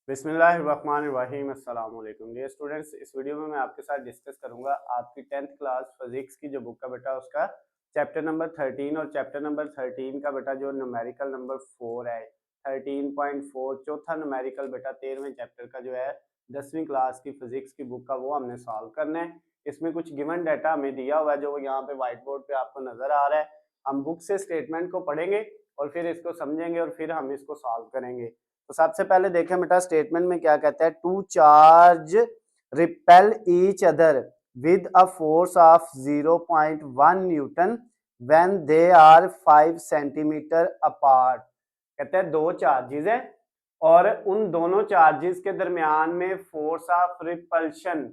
बिस्मिल्लाहिर्रहमानिर्रहीम अस्सलाम वालेकुम डियर स्टूडेंट्स। इस वीडियो में मैं आपके साथ डिस्कस करूंगा आपकी 10th क्लास फिजिक्स की जो बुक का बेटा उसका चैप्टर नंबर 13 और चैप्टर नंबर 13 का बेटा जो न्यूमेरिकल नंबर 4 है 13.4 चौथा न्यूमेरिकल बेटा 13वें चैप्टर का जो है 10वीं क्लास की फिजिक्स की बुक का वो हमने सॉल्व करना है। इसमें कुछ गिवन डाटा हमें दिया हुआ है जो यहाँ पे व्हाइट बोर्ड पे आपको नजर आ रहा है। हम बुक से स्टेटमेंट को पढ़ेंगे और फिर इसको समझेंगे और फिर हम इसको सॉल्व करेंगे। तो सबसे पहले देखें बेटा स्टेटमेंट में क्या कहता है। Two charge repel each other with a force of 0.1 newton when they are 5 centimetre apart. कहते हैं दो चार्जेस हैं और उन दोनों चार्जेस के दरमियान में फोर्स ऑफ रिपल्शन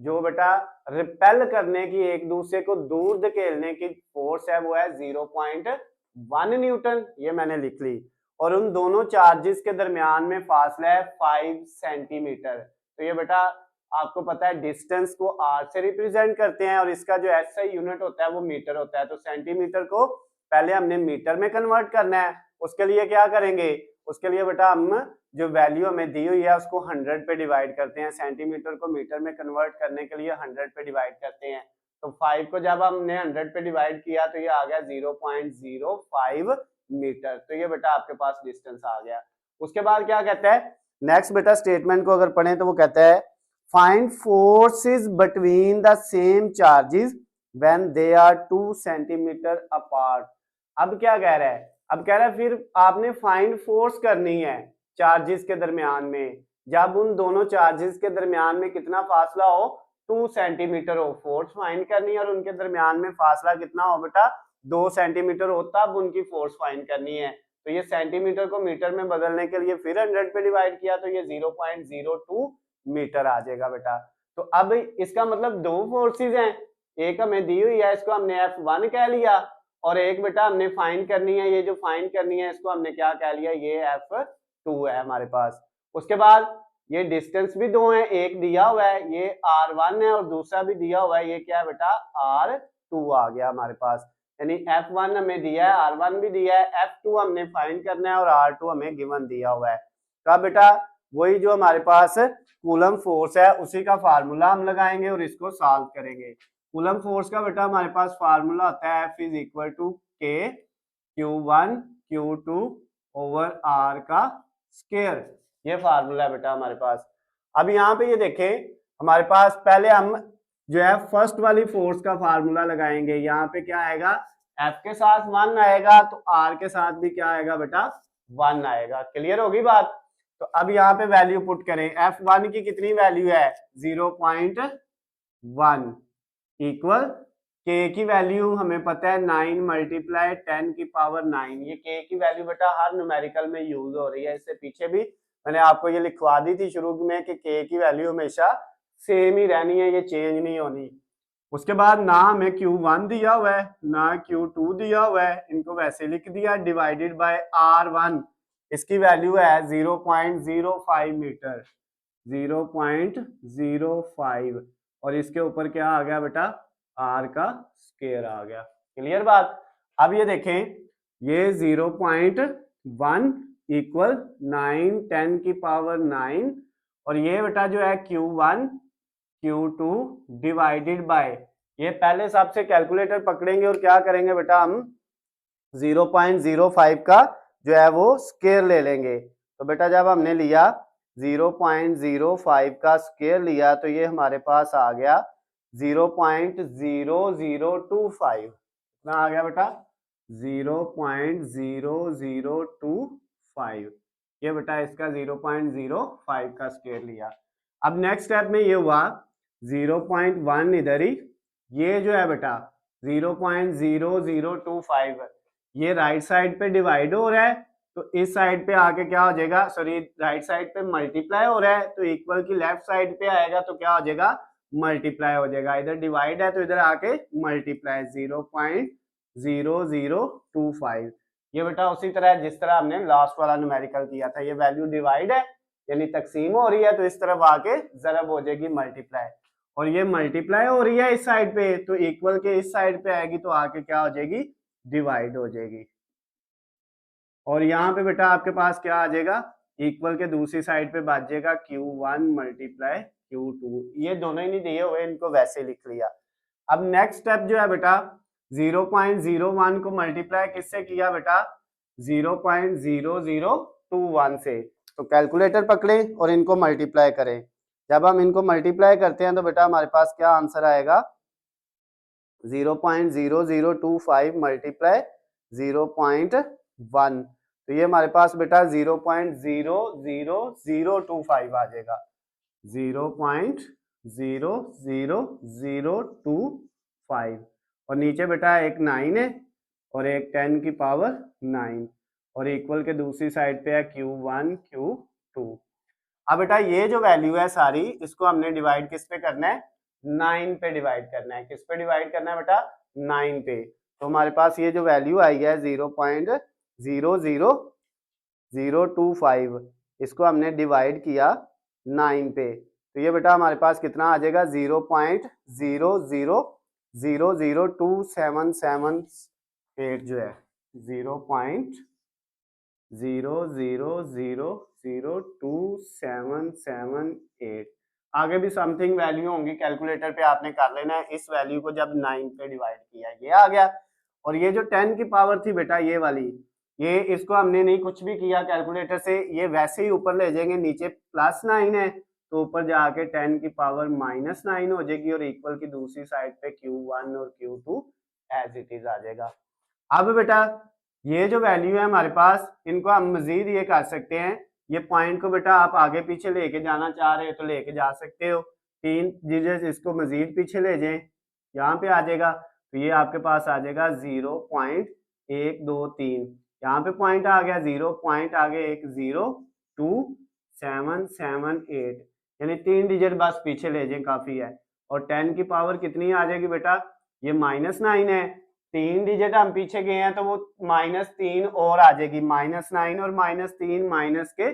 जो बेटा रिपेल करने की एक दूसरे को दूर धकेलने की फोर्स है वो है 0.1 न्यूटन। ये मैंने लिख ली। और उन दोनों चार्जेस के दरमियान में फासला है 5 सेंटीमीटर। तो ये बेटा आपको पता है डिस्टेंस को आर से रिप्रेजेंट करते हैं और इसका जो एसआई यूनिट होता है वो मीटर होता है। तो सेंटीमीटर को पहले हमने मीटर में कन्वर्ट करना है। उसके लिए क्या करेंगे, उसके लिए बेटा हम जो वैल्यू हमें दी हुई है उसको 100 पे डिवाइड करते हैं। सेंटीमीटर को मीटर में कन्वर्ट करने के लिए 100 पे डिवाइड करते हैं। तो 5 को जब हमने 100 पे डिवाइड किया तो ये आ गया 0.05 मीटर। तो ये बेटा आपके पास डिस्टेंस आ गया। उसके बाद क्या कहता है नेक्स्ट बेटा स्टेटमेंट को अगर पढ़ें तो वो कहता है find forces between the same charges when they are 2 centimetre apart. अब क्या कह रहा है, अब कह रहा है फिर आपने फाइंड फोर्स करनी है चार्जेस के दरमियान में जब उन दोनों चार्जेस के दरमियान में कितना फासला हो 2 सेंटीमीटर हो। फोर्स फाइंड करनी है और उनके दरमियान में फासला कितना हो बेटा 2 सेंटीमीटर हो तब उनकी फोर्स फाइंड करनी है। तो ये सेंटीमीटर को मीटर में बदलने के लिए फिर 100 पे डिवाइड किया तो ये 0.02 मीटर आ जाएगा बेटा। तो अब इसका मतलब दो फोर्सेस हैं, एक हमें दी हुई है इसको हमने F1 कह लिया और एक बेटा हमने फाइंड करनी है, ये जो फाइंड करनी है इसको हमने क्या कह लिया, ये F2 है हमारे पास। उसके बाद ये डिस्टेंस भी दो है, एक दिया हुआ है ये R1 है और दूसरा भी दिया हुआ है ये क्या है बेटा R2 आ गया हमारे पास। यानी F1 हमें दिया है, R1 भी दिया है, F2 हमने फाइंड करना है और R2 हमें गिवन दिया हुआ है। तो अब बेटा वही जो हमारे पास कूलम फोर्स है उसी का फार्मूला हम लगाएंगे और इसको सॉल्व करेंगे। कूलम फोर्स का बेटा हमारे पास फार्मूला होता है F is equal to K Q1 Q2 over R का स्क्वायर। ये फार्मूला है बेटा हमारे पास। अब यहाँ पे ये देखें हमारे पास पहले हम जो है फर्स्ट वाली फोर्स का फार्मूला लगाएंगे। यहाँ पे क्या आएगा, F के साथ 1 आएगा तो R के साथ भी क्या आएगा बेटा 1 आएगा। क्लियर होगी बात। तो अब यहाँ पे वैल्यू पुट करें। F1 की कितनी वैल्यू है 0.1 इक्वल K की वैल्यू हमें पता है 9 मल्टीप्लाई 10 की पावर 9। ये K की वैल्यू बेटा हर न्यूमेरिकल में यूज हो रही है। इससे पीछे भी मैंने आपको ये लिखवा दी थी शुरू में कि K की वैल्यू हमेशा सेम ही रहनी है, ये चेंज नहीं होनी। उसके बाद ना हमें Q1 दिया हुआ है ना Q2 दिया हुआ है, इनको वैसे लिख दिया डिवाइडेड बाय R1। इसकी वैल्यू है 0.05 मीटर 0.05 और इसके ऊपर क्या आ गया बेटा R का स्क्वायर आ गया। क्लियर बात। अब ये देखें ये 0.1 इक्वल 9 10 की पावर 9 और ये बेटा जो है Q1 Q2 डिवाइडेड बाय, ये पहले सबसे कैलकुलेटर पकड़ेंगे और क्या करेंगे बेटा हम 0.05 का जो है वो स्क्वायर ले लेंगे। तो बेटा जब हमने लिया 0.05 का स्क्वायर लिया तो ये हमारे पास आ गया 0.0025। कितना आ गया बेटा 0.0025। ये बेटा इसका 0.05 का स्क्वायर लिया। अब नेक्स्ट स्टेप में ये हुआ 0.1 इधर ही, ये जो है बेटा 0.0025 ये राइट साइड पे डिवाइड हो रहा है तो इस साइड पे आके क्या हो जाएगा, सॉरी राइट साइड पे मल्टीप्लाई हो रहा है तो इक्वल की लेफ्ट साइड पे आएगा तो क्या हो जाएगा मल्टीप्लाई हो जाएगा। इधर डिवाइड है तो इधर आके मल्टीप्लाई 0.0025। ये बेटा उसी तरह जिस तरह हमने लास्ट वाला न्यूमेरिकल किया था, ये वैल्यू डिवाइड है यानी तकसीम हो रही है तो इस तरफ आके जरब हो जाएगी मल्टीप्लाई और ये मल्टीप्लाई हो रही है इस साइड पे तो इक्वल के इस साइड पे आएगी तो आके क्या हो जाएगी डिवाइड हो जाएगी। और यहाँ पे बेटा आपके पास क्या आ जाएगा इक्वल के दूसरी साइड पे बाजेगा Q1 मल्टीप्लाई Q2। ये दोनों ही नहीं दिए हुए, इनको वैसे लिख लिया। अब नेक्स्ट स्टेप जो है बेटा 0.01 को मल्टीप्लाई किससे किया बेटा 0.0021 से। तो कैलकुलेटर पकड़े और इनको मल्टीप्लाई करें। जब हम इनको मल्टीप्लाई करते हैं तो बेटा हमारे पास क्या आंसर आएगा 0.0025 मल्टीप्लाई 0.1। तो ये हमारे पास बेटा 0.00025 आ जाएगा 0.00025। और नीचे बेटा एक 9 है और एक 10 की पावर 9 और इक्वल के दूसरी साइड पे है Q1 Q2। अब बेटा ये जो वैल्यू है सारी इसको हमने डिवाइड किस पे करना है 9 पे डिवाइड करना है। किस पे डिवाइड करना है बेटा 9 पे। तो हमारे पास ये जो वैल्यू आई है 0.00025 इसको हमने डिवाइड किया 9 पे। तो ये बेटा हमारे पास कितना आ जाएगा 0.0002778 जो है 0.0002778। आगे भी समथिंग वैल्यू होंगी, कैलकुलेटर पे आपने कर लेना है। इस वैल्यू को जब 9 पे डिवाइड किया ये आ गया। और ये जो 10 की पावर थी बेटा ये वाली, ये इसको हमने नहीं कुछ भी किया कैलकुलेटर से, ये वैसे ही ऊपर ले जाएंगे। नीचे +9 है तो ऊपर जाके 10 की पावर -9 हो जाएगी और इक्वल की दूसरी साइड पे Q1 और Q2 एज इट इज आ जाएगा। अब बेटा ये जो वैल्यू है हमारे पास इनको हम मजीद ये कर सकते हैं। ये पॉइंट को बेटा आप आगे पीछे लेके जाना चाह रहे हो तो लेके जा सकते हो। 3 डिजिट इसको मजीद पीछे ले जाएं, यहाँ पे आ जाएगा। तो ये आपके पास आ जाएगा 0.123। यहाँ पे पॉइंट आ गया 0 पॉइंट आगे एक 02778 यानी 3 डिजिट बस पीछे ले जाएं काफी है। और 10 की पावर कितनी आ जाएगी बेटा ये -9 है, 3 डिजिट हम पीछे गए हैं तो वो -3 और आ जाएगी। -9 और -3 माइनस के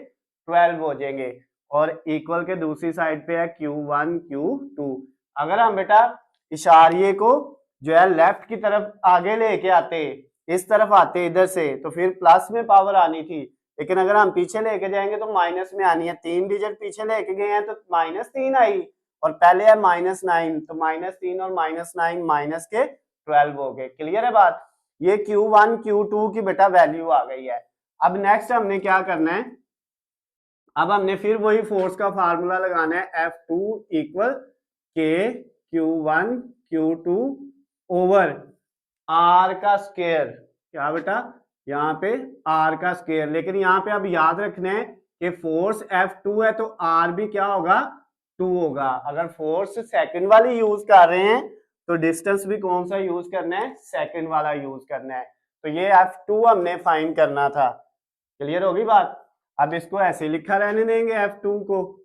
12 हो जाएंगे और इक्वल के दूसरी साइड पे है Q1 Q2। अगर हम बेटा इशारिये को जो है लेफ्ट की तरफ आगे लेके आते, इस तरफ आते इधर से, तो फिर प्लस में पावर आनी थी। लेकिन अगर हम पीछे लेके जाएंगे तो माइनस में आनी है। 3 डिजिट पीछे लेके गए हैं तो -3 आई और पहले है -9 तो -3 और -9 माइनस के 12 हो गए। क्लियर है बात। ये Q1 Q2 की बेटा वैल्यू आ गई है। अब नेक्स्ट हमने क्या करना है, अब हमने फिर वही फोर्स का फार्मूला लगाना है F2 equal K Q1 Q2 over R का स्क्वायर। क्या बेटा यहाँ पे R का स्क्वायर। लेकिन यहाँ पे अब याद रखना है कि फोर्स F2 है तो R भी क्या होगा 2 होगा। अगर फोर्स सेकंड वाली यूज कर रहे हैं तो डिस्टेंस भी कौन सा यूज करना है सेकंड वाला यूज करना है। तो ये F2 हमने फाइंड करना था। क्लियर होगी बात। अब इसको ऐसे लिखा रहने देंगे F2 को।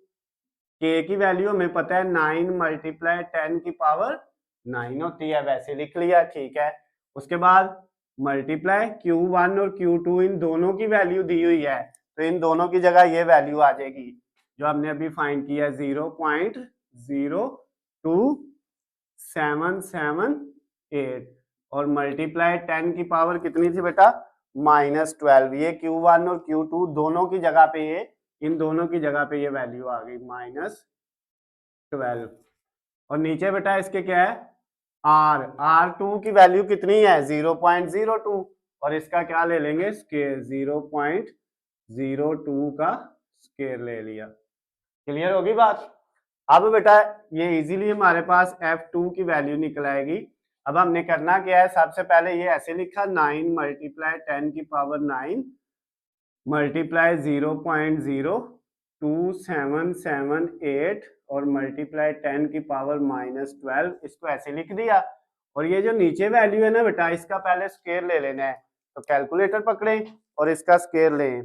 K की वैल्यू हमें पता है 9 मल्टीप्लाई 10 की पावर 9 होती है, वैसे लिख लिया ठीक है। उसके बाद मल्टीप्लाई Q1 और Q2 इन दोनों की वैल्यू दी हुई है तो इन दोनों की जगह ये वैल्यू आ जाएगी जो हमने अभी फाइंड किया है 0.02778 और मल्टीप्लाई 10 की पावर कितनी थी बेटा -12। ये Q1 और Q2 दोनों की जगह पे ये इन दोनों की जगह पे ये वैल्यू आ गई -12। और नीचे बेटा इसके क्या है R2 की वैल्यू कितनी है 0.02 और इसका क्या ले लेंगे स्क्वायर 0.02 का स्क्वायर ले लिया। क्लियर होगी बात। अब बेटा ये इजीली हमारे पास F2 की वैल्यू निकल आएगी। अब हमने करना क्या है, सबसे पहले ये ऐसे लिखा 9 मल्टीप्लाई 10 की पावर 9 मल्टीप्लाई 0.02778 और मल्टीप्लाई 10 की पावर -12, इसको ऐसे लिख दिया। और ये जो नीचे वैल्यू है ना बेटा इसका पहले स्क्वायर ले लेना है। तो कैलकुलेटर पकड़ें और इसका स्क्वायर लें।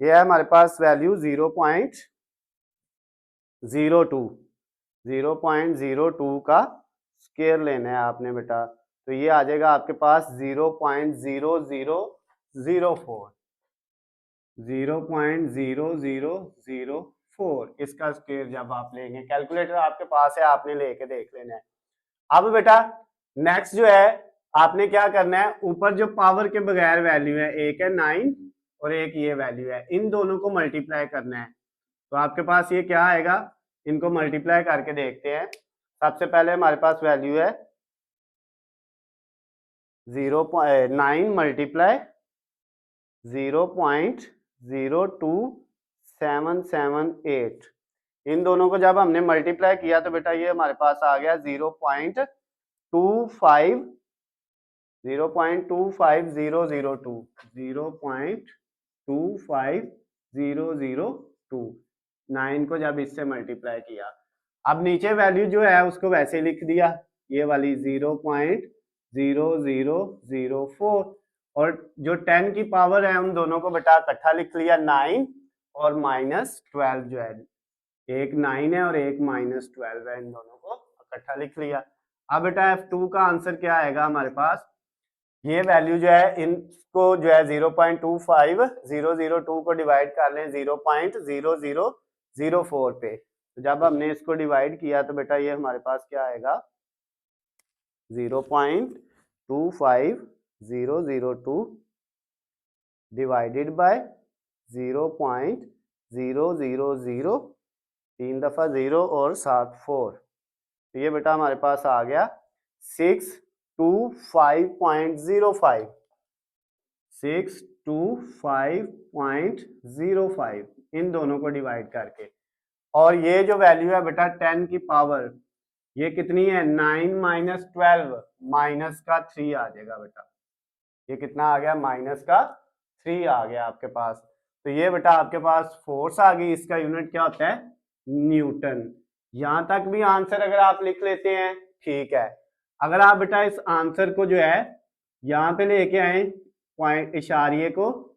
ये है हमारे पास वैल्यू 0.02 का स्क्वायर लेना है आपने बेटा। तो ये आ जाएगा आपके पास 0.0004 इसका स्क्वायर जब आप लेंगे। कैलकुलेटर आपके पास है, आपने लेके देख लेना है। अब बेटा नेक्स्ट जो है आपने क्या करना है, ऊपर जो पावर के बगैर वैल्यू है एक है 9 और एक ये वैल्यू है, इन दोनों को मल्टीप्लाई करना है। तो आपके पास ये क्या आएगा, इनको मल्टीप्लाई करके देखते हैं। सबसे पहले हमारे पास वैल्यू है 9 मल्टीप्लाई 0.02778। इन दोनों को जब हमने मल्टीप्लाई किया तो बेटा ये हमारे पास आ गया 0.25002 9 को जब इससे मल्टीप्लाई किया। अब नीचे वैल्यू जो है उसको वैसे लिख दिया, ये वाली 0.0004, और जो 10 की पावर है उन दोनों को बेटा इकट्ठा लिख लिया 9 और -12 जो है, एक 9 है और एक -12 है, इन दोनों को इकट्ठा लिख लिया। अब बेटा F2 का आंसर क्या आएगा हमारे पास, ये वैल्यू जो है इनको जो है 0.25002 को डिवाइड कर लें 0.0004 पे। तो जब हमने इसको डिवाइड किया तो बेटा ये हमारे पास क्या आएगा 0.25002 डिवाइडेड बाय 0.000, 3 दफा 0 और 7 4, तो ये बेटा हमारे पास आ गया 625.05, 625.05 इन दोनों को डिवाइड करके। और ये जो वैल्यू है बेटा 10 की पावर ये कितनी है 9 माइनस 12, माइनस का 3 आ जाएगा बेटा, ये कितना आ गया माइनस का 3 आ गया आपके पास। तो ये बेटा आपके पास फोर्स आ गई, इसका यूनिट क्या होता है न्यूटन। यहां तक भी आंसर अगर आप लिख लेते हैं ठीक है। अगर आप बेटा इस आंसर को जो है यहाँ पे लेके आए, पॉइंट इशारिये को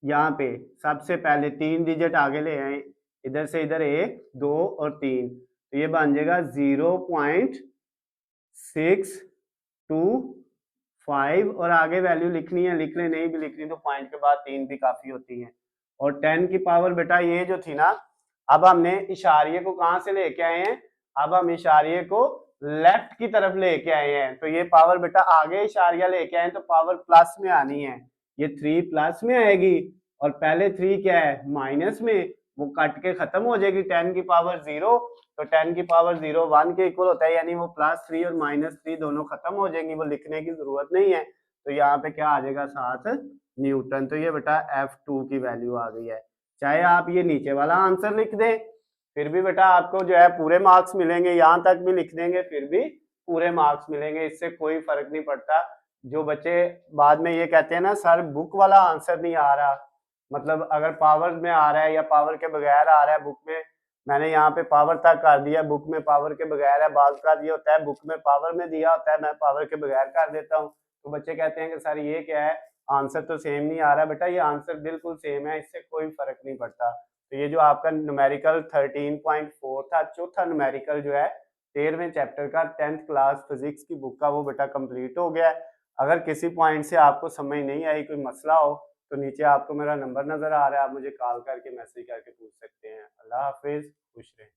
यहाँ पे सबसे पहले 3 डिजिट आगे ले आए, इधर से इधर 1 2 और 3, तो ये बन जाएगा 0.625 और आगे वैल्यू लिखनी है, लिख ले, नहीं भी लिखनी तो पॉइंट के बाद 3 भी काफी होती है। और 10 की पावर बेटा ये जो थी ना, अब हमने इशारिये को कहां से लेके आए हैं, अब हम इशारिये को लेफ्ट की तरफ लेके आए हैं, तो ये पावर बेटा आगे इशारिया लेके आए तो पावर प्लस में आनी है, ये 3 प्लस में आएगी और पहले 3 क्या है माइनस में, वो कट के खत्म हो जाएगी 10 की पावर 0, तो 10 की पावर 0 1 के इक्वल होता है, यानी वो +3 और -3 दोनों खत्म हो जाएंगी, वो लिखने की जरूरत नहीं है। तो यहाँ पे क्या आ जाएगा 7 न्यूटन। तो ये बेटा F2 की वैल्यू आ गई है। चाहे आप ये नीचे वाला आंसर लिख दें फिर भी बेटा आपको जो है पूरे मार्क्स मिलेंगे, यहाँ तक भी लिख देंगे फिर भी पूरे मार्क्स मिलेंगे, इससे कोई फर्क नहीं पड़ता। जो बच्चे बाद में ये कहते हैं ना सर बुक वाला आंसर नहीं आ रहा, मतलब अगर पावर में आ रहा है या पावर के बगैर आ रहा है, बुक में मैंने यहाँ पे पावर तक कर दिया, बुक में पावर के बगैर है, बाल का दिया होता है बुक में पावर में दिया होता है, मैं पावर के बगैर कर देता हूँ, तो बच्चे कहते हैं कि सर ये क्या है आंसर तो सेम नहीं आ रहा। बेटा ये आंसर बिल्कुल सेम है, इससे कोई फर्क नहीं पड़ता। तो ये जो आपका न्यूमेरिकल 13.4 था, चौथा न्यूमेरिकल जो है 13वें चैप्टर का 10th क्लास फिजिक्स की बुक का, वो बेटा कंप्लीट हो गया है। अगर किसी पॉइंट से आपको समझ नहीं आई, कोई मसला हो, तो नीचे आपको मेरा नंबर नजर आ रहा है, आप मुझे कॉल करके मैसेज करके पूछ सकते हैं। अल्लाह हाफिज, खुश रहें।